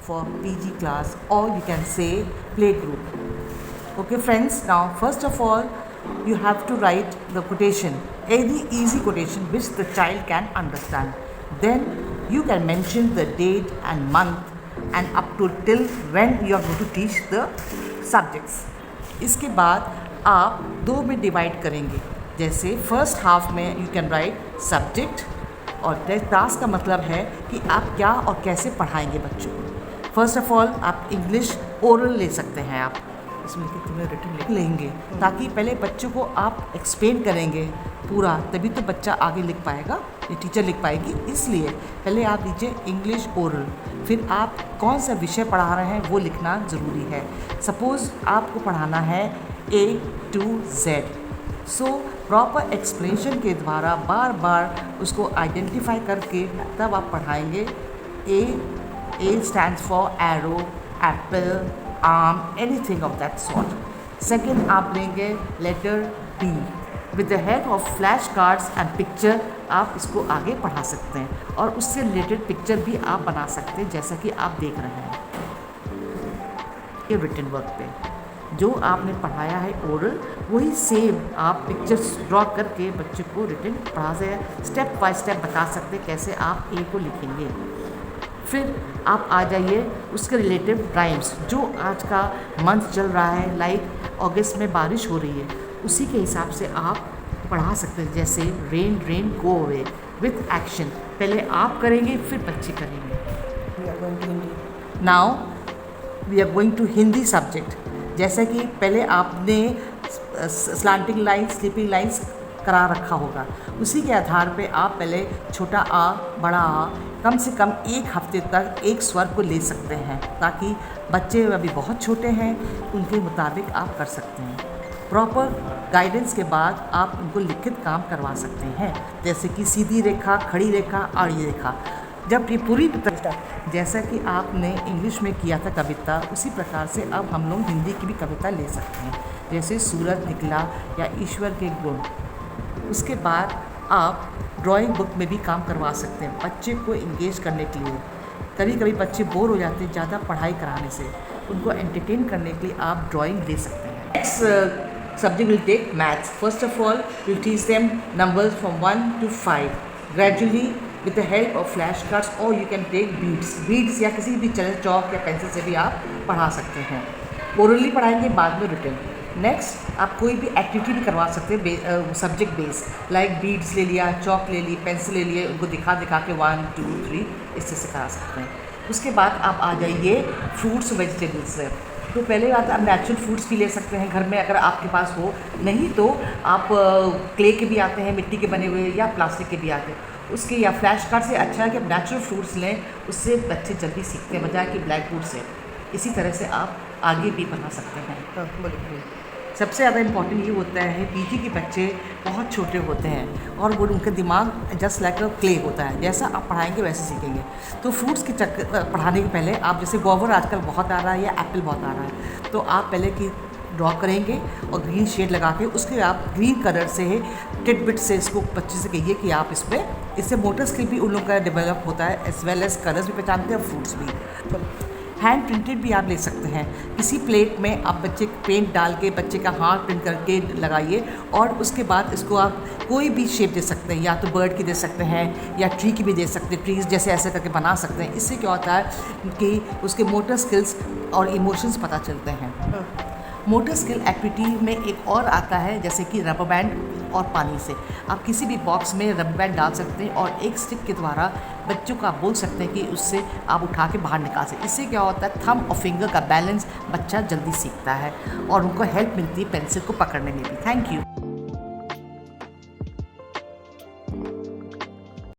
for PG class, or you can say play group. Okay friends, now first of all you have to write the quotation, any easy quotation which the child can understand. Then you can mention the date and month and up to till when you are going to teach the subjects. इसके बाद आप दो में divide करेंगे, जैसे first half में you can write subject और class का मतलब है कि आप क्या और कैसे पढ़ाएंगे बच्चों को. फर्स्ट ऑफ ऑल आप इंग्लिश ओरल ले सकते हैं, आप इसमें तुम्हें रिटन लिख लेंगे ताकि पहले बच्चों को आप एक्सप्लेन करेंगे पूरा, तभी तो बच्चा आगे लिख पाएगा, ये टीचर लिख पाएगी. इसलिए पहले आप लीजिए इंग्लिश ओरल, फिर आप कौन सा विषय पढ़ा रहे हैं वो लिखना ज़रूरी है. सपोज़ आपको पढ़ाना है A to Z, so proper explanation के द्वारा बार बार उसको आइडेंटिफाई करके तब आप पढ़ाएंगे. A stands for arrow, apple, arm, anything of that sort. Second आप लेंगे letter B. With the help of flash cards and picture आप इसको आगे पढ़ा सकते हैं और उससे रिलेटेड पिक्चर भी आप बना सकते हैं, जैसा कि आप देख रहे हैं ये रिटन वर्क पे. जो आपने पढ़ाया है ओरल वही सेम आप पिक्चर्स ड्रॉ करके बच्चे को रिटन पढ़ा से स्टेप बाय स्टेप बता सकते हैं कैसे आप ए को लिखेंगे. फिर आप आ जाइए उसके रिलेटिव राइम्स. जो आज का मंथ चल रहा है, लाइक अगस्त में बारिश हो रही है, उसी के हिसाब से आप पढ़ा सकते हैं. जैसे rain rain go away with action, पहले आप करेंगे फिर बच्चे करेंगे. Now we are going to Hindi subject. जैसा कि पहले आपने स्लांटिंग लाइन्स, स्लीपिंग लाइन्स करा रखा होगा, उसी के आधार पे आप पहले छोटा आ, बड़ा आ, कम से कम एक हफ्ते तक एक स्वर को ले सकते हैं, ताकि बच्चे अभी बहुत छोटे हैं, उनके मुताबिक आप कर सकते हैं. प्रॉपर गाइडेंस के बाद आप उनको लिखित काम करवा सकते हैं, जैसे कि सीधी रेखा, खड़ी रेखा, आड़ी रेखा. जब ये पूरी जैसा कि आपने इंग्लिश में किया था कविता, उसी प्रकार से अब हम लोग हिंदी की भी कविता ले सकते हैं, जैसे सूरज निकला या ईश्वर के गुण. उसके बाद आप ड्राइंग बुक में भी काम करवा सकते हैं बच्चे को इंगेज करने के लिए. कभी कभी बच्चे बोर हो जाते हैं ज़्यादा पढ़ाई कराने से, उनको एंटरटेन करने के लिए आप ड्राइंग दे सकते हैं. Next subject will take maths. First of all will teach them numbers from 1 to 5 gradually with the help of flash cards, or you can take beads या किसी भी चॉक या पेंसिल से भी आप पढ़ा सकते हैं. ओरली पढ़ाएंगे, बाद में रिटन. नेक्स्ट आप कोई भी एक्टिविटी भी करवा सकते हैं सब्जेक्ट बेस, लाइक बीड्स ले लिया, चॉक ले ली, पेंसिल ले लिए, उनको दिखा के 1 2 3 इससे सिखा सकते हैं. उसके बाद आप आ जाइए फ्रूट्स वेजिटेबल्स से. तो पहले बात आप नेचुरल फ्रूट्स भी ले सकते हैं घर में, अगर आपके पास हो. नहीं तो आप क्ले के भी आते हैं, मिट्टी के बने हुए, या प्लास्टिक के भी आते हैं. उसके या फ्लैश कार्ड से अच्छा है कि आप नेचुरल फ्रूट्स लें, उससे बच्चे जल्दी सीखते हैं बजाय कि ब्लैक बोर्ड से. इसी तरह से आप आगे भी बना सकते हैं. सबसे ज़्यादा इम्पॉर्टेंट ये होता है पीजी के बच्चे बहुत छोटे होते हैं और वो उनका दिमाग जस्ट लाइक अ क्ले होता है, जैसा आप पढ़ाएंगे वैसे सीखेंगे. तो फ्रूट्स के पढ़ाने के पहले आप जैसे गोवर आजकल बहुत आ रहा है या एप्पल बहुत आ रहा है, तो आप पहले की ड्रॉ करेंगे और ग्रीन शेड लगा के उसके आप ग्रीन कलर से टिटबिट से इसको बच्चे से कहिए कि आप इससे मोटर स्किल भी उन लोगों का डेवलप होता है, एज वेल एज कलर्स भी पहचानते हैं और फ्रूट्स भी. हैंड प्रिंटेड भी आप ले सकते हैं. किसी प्लेट में आप बच्चे पेंट डाल के बच्चे का हाथ प्रिंट करके लगाइए और उसके बाद इसको आप कोई भी शेप दे सकते हैं, या तो बर्ड की दे सकते हैं या ट्री की भी दे सकते हैं, ट्रीज जैसे ऐसे करके बना सकते हैं. इससे क्या होता है कि उसके मोटर स्किल्स और इमोशंस पता चलते हैं. मोटर स्किल एक्टिविटी में एक और आता है, जैसे कि रबर बैंड और पानी से. आप किसी भी बॉक्स में रबर बैंड डाल सकते हैं और एक स्टिक के द्वारा बच्चों को आप बोल सकते हैं कि उससे आप उठा के बाहर निकाल सकते. इससे क्या होता है, थंब और फिंगर का बैलेंस बच्चा जल्दी सीखता है और उनको हेल्प मिलती है पेंसिल को पकड़ने में भी. Thank you.